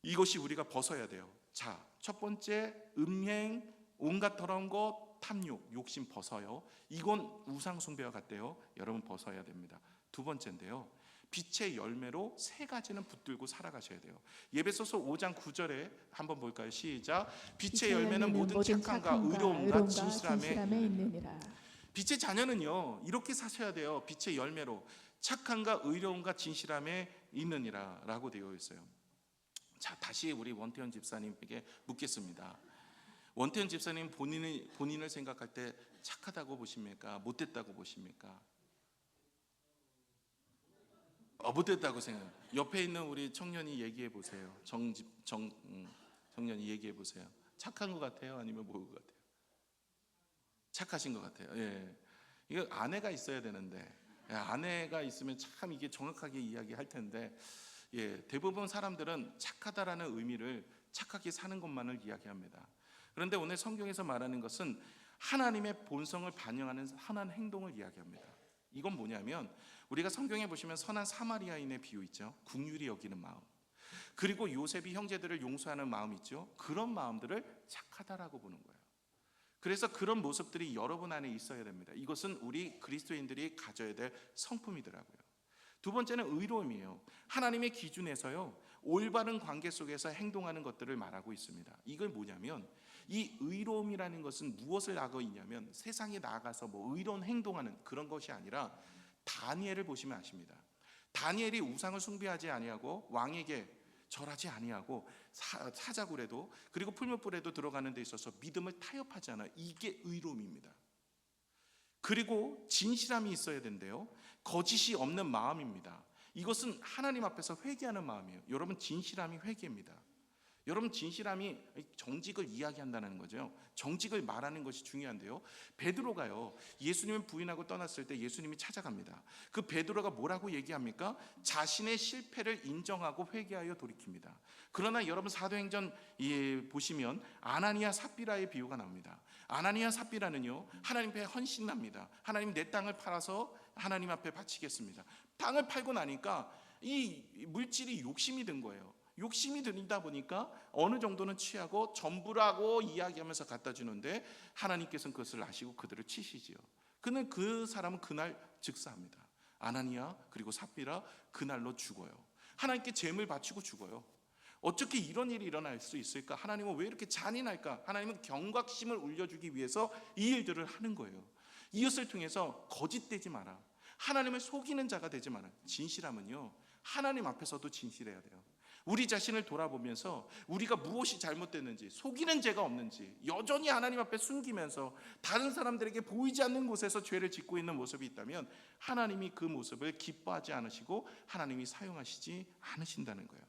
이것이 우리가 벗어야 돼요. 자, 첫 번째, 음행, 온갖 더러운 것, 탐욕, 욕심 벗어요. 이건 우상 숭배와 같대요. 여러분 벗어야 됩니다. 두 번째인데요, 빛의 열매로 세 가지는 붙들고 살아가셔야 돼요. 예배소서 5장 9절에 한번 볼까요? 시작. 빛의 열매는 모든 착함과 의로움과 진실함에 있느니라. 빛의 자녀는요, 이렇게 사셔야 돼요. 빛의 열매로 착함과 의로움과 진실함에 있느니라 라고 되어 있어요. 자, 다시 우리 원태현 집사님에게 묻겠습니다. 원태현 집사님 본인을 생각할 때 착하다고 보십니까? 못됐다고 보십니까? 못됐다고 생각해요. 옆에 있는 우리 청년이 얘기해 보세요. 청년이 얘기해 보세요. 착한 것 같아요? 아니면 모르는 것 같아요? 착하신 것 같아요. 예. 이거 아내가 있어야 되는데, 아내가 있으면 참 이게 정확하게 이야기할 텐데, 예, 대부분 사람들은 착하다라는 의미를 착하게 사는 것만을 이야기합니다. 그런데 오늘 성경에서 말하는 것은 하나님의 본성을 반영하는 선한 행동을 이야기합니다. 이건 뭐냐면 우리가 성경에 보시면 선한 사마리아인의 비유 있죠. 긍휼히 여기는 마음. 그리고 요셉이 형제들을 용서하는 마음 있죠. 그런 마음들을 착하다라고 보는 거예요. 그래서 그런 모습들이 여러분 안에 있어야 됩니다. 이것은 우리 그리스도인들이 가져야 될 성품이더라고요. 두 번째는 의로움이에요. 하나님의 기준에서요, 올바른 관계 속에서 행동하는 것들을 말하고 있습니다. 이걸 뭐냐면 이 의로움이라는 것은 무엇을 하고 있냐면 세상에 나가서 뭐 의로운 행동하는 그런 것이 아니라, 다니엘을 보시면 아십니다. 다니엘이 우상을 숭배하지 아니하고 왕에게 절하지 아니하고 사자굴에도 그리고 풀무불에도 들어가는 데 있어서 믿음을 타협하지 않아요. 이게 의로움입니다. 그리고 진실함이 있어야 된대요. 거짓이 없는 마음입니다. 이것은 하나님 앞에서 회개하는 마음이에요. 여러분, 진실함이 회개입니다. 여러분, 진실함이 정직을 이야기한다는 거죠. 정직을 말하는 것이 중요한데요, 베드로가요, 예수님을 부인하고 떠났을 때 예수님이 찾아갑니다. 그 베드로가 뭐라고 얘기합니까? 자신의 실패를 인정하고 회개하여 돌이킵니다. 그러나 여러분, 사도행전 보시면 아나니아 삽비라의 비유가 나옵니다. 아나니아 삽비라는요, 하나님 앞에 헌신합니다. 하나님, 내 땅을 팔아서 하나님 앞에 바치겠습니다. 땅을 팔고 나니까 이 물질이 욕심이 든 거예요. 욕심이 들다 보니까 어느 정도는 취하고 전부라고 이야기하면서 갖다 주는데, 하나님께서는 그것을 아시고 그들을 치시지요. 그는 그 사람은 그날 즉사합니다. 아나니아 그리고 삽비라 그날로 죽어요. 하나님께 제물 바치고 죽어요. 어떻게 이런 일이 일어날 수 있을까? 하나님은 왜 이렇게 잔인할까? 하나님은 경각심을 울려주기 위해서 이 일들을 하는 거예요. 이것을 통해서 거짓되지 마라. 하나님을 속이는 자가 되지 마라. 진실함은요, 하나님 앞에서도 진실해야 돼요. 우리 자신을 돌아보면서 우리가 무엇이 잘못됐는지, 속이는 죄가 없는지, 여전히 하나님 앞에 숨기면서 다른 사람들에게 보이지 않는 곳에서 죄를 짓고 있는 모습이 있다면 하나님이 그 모습을 기뻐하지 않으시고 하나님이 사용하시지 않으신다는 거예요.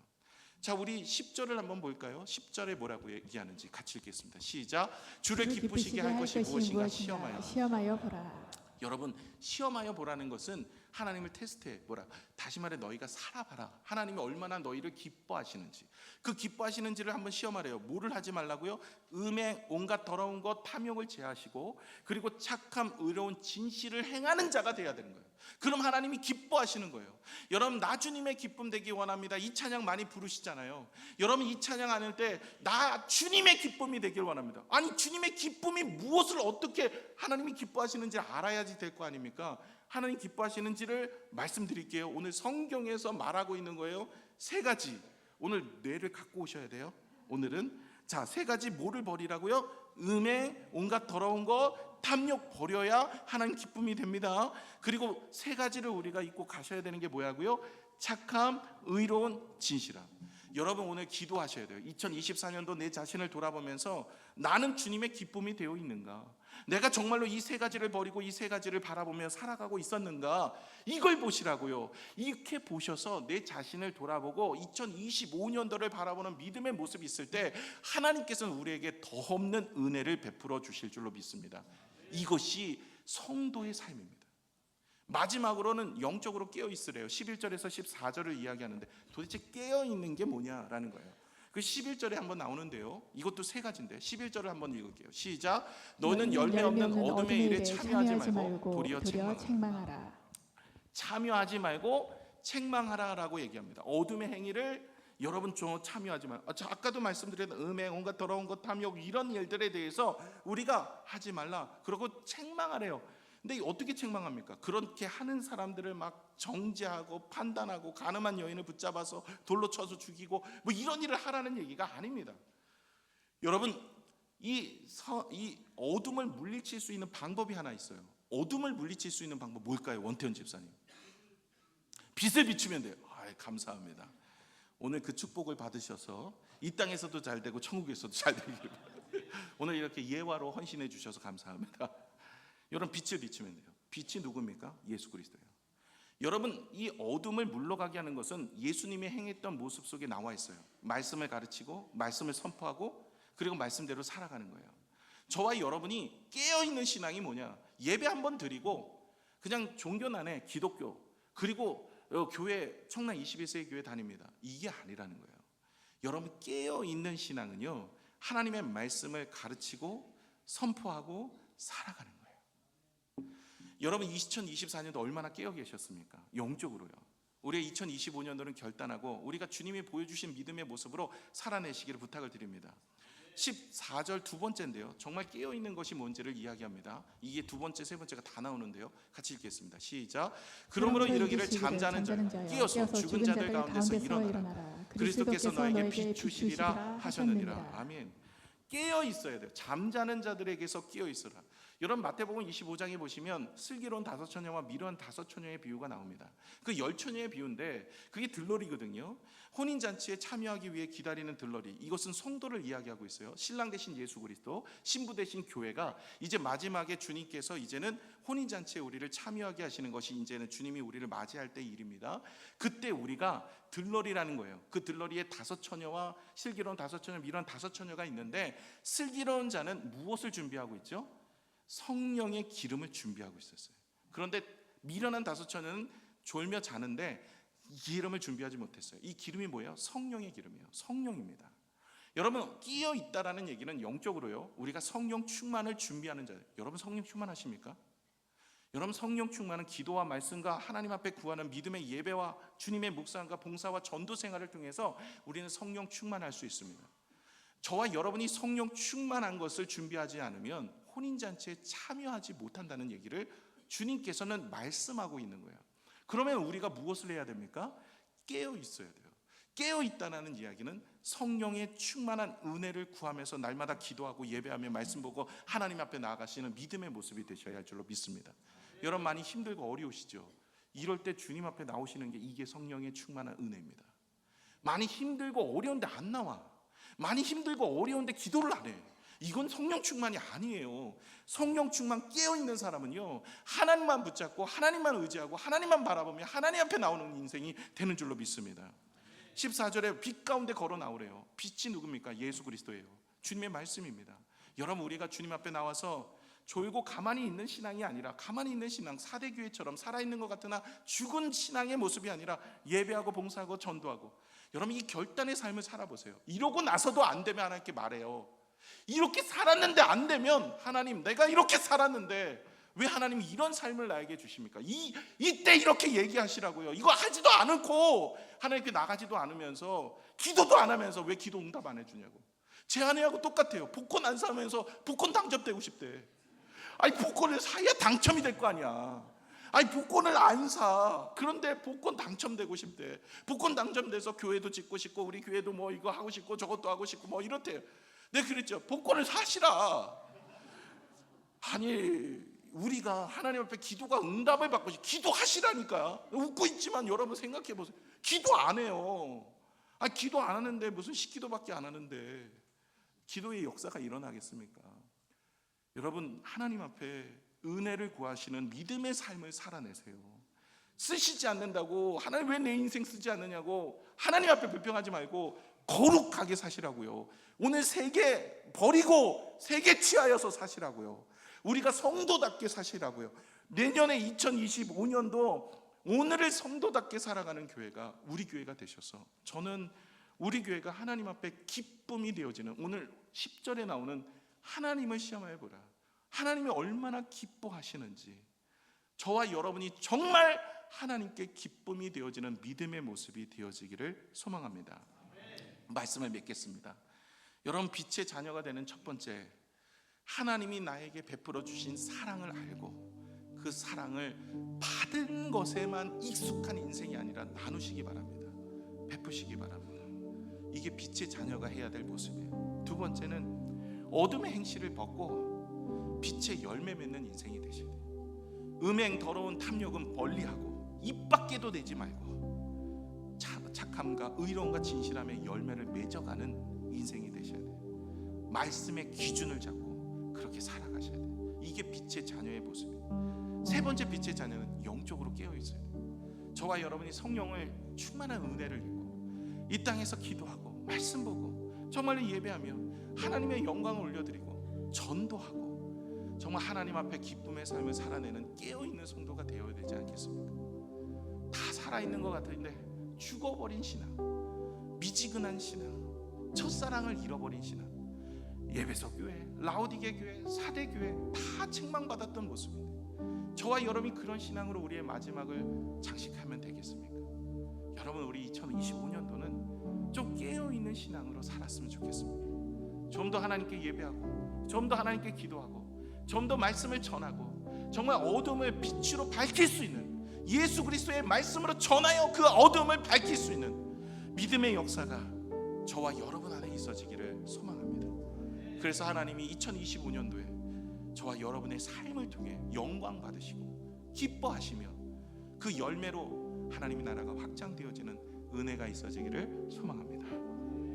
자, 우리 10절을 한번 볼까요? 10절에 뭐라고 얘기하는지 같이 읽겠습니다. 시작. 주를 기쁘시게 할 것이 무엇인가 시험하여 보라. 여러분, 시험하여 보라는 것은 하나님을 테스트해 보라. 다시 말해, 너희가 살아봐라. 하나님이 얼마나 너희를 기뻐하시는지, 그 기뻐하시는지를 한번 시험하래요. 뭐를 하지 말라고요? 음행, 온갖 더러운 것, 탐욕을 제하시고, 그리고 착함, 의로운 진실을 행하는 자가 되어야 되는 거예요. 그럼 하나님이 기뻐하시는 거예요. 여러분, 나 주님의 기쁨 되기 원합니다. 이 찬양 많이 부르시잖아요. 여러분, 이 찬양 하는 때 나 주님의 기쁨이 되길 원합니다. 아니, 주님의 기쁨이 무엇을 어떻게 하나님이 기뻐하시는지 알아야지 될 거 아닙니까? 하나님 기뻐하시는지를 말씀드릴게요. 오늘 성경에서 말하고 있는 거예요. 세 가지. 오늘 뇌를 갖고 오셔야 돼요. 오늘은 자, 세 가지. 뭐를 버리라고요? 음행, 온갖 더러운 거, 탐욕 버려야 하나님 기쁨이 됩니다. 그리고 세 가지를 우리가 잊고 가셔야 되는 게 뭐야고요? 착함, 의로운, 진실함. 여러분, 오늘 기도하셔야 돼요. 2024년도 내 자신을 돌아보면서 나는 주님의 기쁨이 되어 있는가? 내가 정말로 이 세 가지를 버리고 이 세 가지를 바라보며 살아가고 있었는가? 이걸 보시라고요. 이렇게 보셔서 내 자신을 돌아보고 2025년도를 바라보는 믿음의 모습이 있을 때 하나님께서는 우리에게 더 없는 은혜를 베풀어 주실 줄로 믿습니다. 이것이 성도의 삶입니다. 마지막으로는 영적으로 깨어있으래요. 11절에서 14절을 이야기하는데 도대체 깨어있는 게 뭐냐라는 거예요. 그 11절에 한번 나오는데요. 이것도 세 가지인데 11절을 한번 읽을게요. 시작. 너는 열매 없는 어둠의 일에 참여하지 말고 도리어 책망하라. 참여하지 말고 책망하라라고 얘기합니다. 어둠의 행위를 여러분 좀 참여하지 말고, 아까도 말씀드렸던 음행, 온갖 더러운 것, 탐욕 이런 일들에 대해서 우리가 하지 말라. 그러고 책망하래요. 근데 어떻게 책망합니까? 그렇게 하는 사람들을 막 정죄하고 판단하고 가늠한 여인을 붙잡아서 돌로 쳐서 죽이고 뭐 이런 일을 하라는 얘기가 아닙니다. 여러분, 이 어둠을 물리칠 수 있는 방법이 하나 있어요. 어둠을 물리칠 수 있는 방법 뭘까요? 원태현 집사님. 빛을 비추면 돼요. 감사합니다. 오늘 그 축복을 받으셔서 이 땅에서도 잘 되고 천국에서도 잘 되기를 바랍니다. 오늘 이렇게 예화로 헌신해 주셔서 감사합니다. 여러분, 빛을 비추면 돼요. 빛이 누굽니까? 예수 그리스도예요. 여러분, 이 어둠을 물러가게 하는 것은 예수님이 행했던 모습 속에 나와 있어요. 말씀을 가르치고 말씀을 선포하고 그리고 말씀대로 살아가는 거예요. 저와 여러분이 깨어있는 신앙이 뭐냐? 예배 한번 드리고 그냥 종교난에 기독교 그리고 교회 청라 21세기 교회 다닙니다. 이게 아니라는 거예요. 여러분, 깨어있는 신앙은요, 하나님의 말씀을 가르치고 선포하고 살아가는 거예요. 여러분, 2024년도 얼마나 깨어 계셨습니까? 영적으로요. 우리 2025년도는 결단하고 우리가 주님이 보여주신 믿음의 모습으로 살아내시기를 부탁을 드립니다. 14절 두 번째인데요, 정말 깨어있는 것이 뭔지를 이야기합니다. 이게 두 번째, 세 번째가 다 나오는데요, 같이 읽겠습니다. 시작. 그러므로 이르기를 잠자는 자여 깨어서 죽은 자들 가운데서 일어나라. 그리스도께서 너에게 비추시리라 하셨느니라. 아멘. 깨어 있어야 돼요. 잠자는 자들에게서 깨어 있어라. 여러분, 마태복음 25장에 보시면 슬기로운 5처녀와 미련한 5처녀의 비유가 나옵니다. 그 10처녀의 비유인데 그게 들러리거든요. 혼인잔치에 참여하기 위해 기다리는 들러리, 이것은 성도를 이야기하고 있어요. 신랑 대신 예수 그리스도, 신부 대신 교회가 이제 마지막에 주님께서 이제는 혼인잔치에 우리를 참여하게 하시는 것이 이제는 주님이 우리를 맞이할 때의 일입니다. 그때 우리가 들러리라는 거예요. 그 들러리에 5처녀와 슬기로운 5처녀, 미련한 5처녀가 있는데 슬기로운 자는 무엇을 준비하고 있죠? 성령의 기름을 준비하고 있었어요. 그런데 미련한 5처녀는 졸며 자는데 기름을 준비하지 못했어요. 이 기름이 뭐예요? 성령의 기름이에요. 성령입니다. 여러분, 끼어 있다라는 얘기는 영적으로요, 우리가 성령 충만을 준비하는 자예요. 여러분, 성령 충만하십니까? 여러분, 성령 충만은 기도와 말씀과 하나님 앞에 구하는 믿음의 예배와 주님의 묵상과 봉사와 전도 생활을 통해서 우리는 성령 충만할 수 있습니다. 저와 여러분이 성령 충만한 것을 준비하지 않으면 혼인잔치에 참여하지 못한다는 얘기를 주님께서는 말씀하고 있는 거예요. 그러면 우리가 무엇을 해야 됩니까? 깨어 있어야 돼요. 깨어 있다는 이야기는 성령의 충만한 은혜를 구하면서 날마다 기도하고 예배하며 말씀 보고 하나님 앞에 나아가시는 믿음의 모습이 되셔야 할 줄로 믿습니다. 여러분, 많이 힘들고 어려우시죠? 이럴 때 주님 앞에 나오시는 게 이게 성령의 충만한 은혜입니다. 많이 힘들고 어려운데 안 나와. 많이 힘들고 어려운데 기도를 안 해. 이건 성령 충만이 아니에요. 성령 충만 깨어있는 사람은요, 하나님만 붙잡고 하나님만 의지하고 하나님만 바라보며 하나님 앞에 나오는 인생이 되는 줄로 믿습니다. 14절에 빛 가운데 걸어 나오래요. 빛이 누굽니까? 예수 그리스도예요. 주님의 말씀입니다. 여러분, 우리가 주님 앞에 나와서 졸고 가만히 있는 신앙이 아니라, 가만히 있는 신앙, 사대교회처럼 살아있는 것 같으나 죽은 신앙의 모습이 아니라 예배하고 봉사하고 전도하고, 여러분, 이 결단의 삶을 살아보세요. 이러고 나서도 안 되면 하나님께 말해요. 이렇게 살았는데 안 되면, 하나님, 내가 이렇게 살았는데 왜 하나님이 이런 삶을 나에게 주십니까? 이때 이렇게 얘기하시라고요. 이거 하지도 않고 하나님께 나가지도 않으면서 기도도 안 하면서 왜 기도 응답 안 해주냐고. 제 아내하고 똑같아요. 복권 안 사면서 복권 당첨되고 싶대. 아니, 복권을 사야 당첨이 될 거 아니야. 아니, 복권을 안 사. 그런데 복권 당첨되고 싶대. 복권 당첨돼서 교회도 짓고 싶고 우리 교회도 뭐 이거 하고 싶고 저것도 하고 싶고 뭐 이렇대요. 네, 그랬죠. 복권을 사시라. 아니, 우리가 하나님 앞에 기도가 응답을 받고 기도하시라니까. 웃고 있지만 여러분 생각해 보세요. 기도 안 해요. 아니, 기도 안 하는데 무슨 식기도밖에 안 하는데 기도의 역사가 일어나겠습니까? 여러분, 하나님 앞에 은혜를 구하시는 믿음의 삶을 살아내세요. 쓰시지 않는다고 하나님 왜 내 인생 쓰지 않느냐고 하나님 앞에 불평하지 말고 거룩하게 사시라고요. 오늘 세계 버리고 세계 취하여서 사시라고요. 우리가 성도답게 사시라고요. 내년에 2025년도 오늘을 성도답게 살아가는 교회가 우리 교회가 되셔서 저는 우리 교회가 하나님 앞에 기쁨이 되어지는, 오늘 10절에 나오는 하나님을 시험하여 보라, 하나님이 얼마나 기뻐하시는지, 저와 여러분이 정말 하나님께 기쁨이 되어지는 믿음의 모습이 되어지기를 소망합니다. 말씀을 맺겠습니다. 여러분, 빛의 자녀가 되는 첫 번째, 하나님이 나에게 베풀어 주신 사랑을 알고 그 사랑을 받은 것에만 익숙한 인생이 아니라 나누시기 바랍니다. 베푸시기 바랍니다. 이게 빛의 자녀가 해야 될 모습이에요. 두 번째는 어둠의 행실을 벗고 빛의 열매 맺는 인생이 되셔야 돼요. 음행, 더러운 탐욕은 멀리하고 입 밖에도 내지 말고 착함과 의로움과 진실함의 열매를 맺어가는 인생이 되셔야 돼요. 말씀의 기준을 잡고 그렇게 살아가셔야 돼요. 이게 빛의 자녀의 모습이에요. 세 번째 빛의 자녀는 영적으로 깨어 있어야 돼요. 저와 여러분이 성령을 충만한 은혜를 입고 이 땅에서 기도하고 말씀 보고 정말로 예배하며 하나님의 영광을 올려드리고 전도하고 정말 하나님 앞에 기쁨의 삶을 살아내는 깨어있는 성도가 되어야 되지 않겠습니까? 다 살아있는 것 같은데 죽어버린 신앙, 미지근한 신앙, 첫사랑을 잃어버린 신앙, 예배소 교회, 라오디게 교회, 사대 교회 다 책망받았던 모습인데 저와 여러분이 그런 신앙으로 우리의 마지막을 장식하면 되겠습니까? 여러분, 우리 2025년도는 좀 깨어있는 신앙으로 살았으면 좋겠습니다. 좀 더 하나님께 예배하고 좀 더 하나님께 기도하고 좀 더 말씀을 전하고 정말 어둠을 빛으로 밝힐 수 있는, 예수 그리스도의 말씀으로 전하여 그 어둠을 밝힐 수 있는 믿음의 역사가 저와 여러분 안에 있어지기를 소망합니다. 그래서 하나님이 2025년도에 저와 여러분의 삶을 통해 영광 받으시고 기뻐하시며 그 열매로 하나님의 나라가 확장되어지는 은혜가 있어지기를 소망합니다.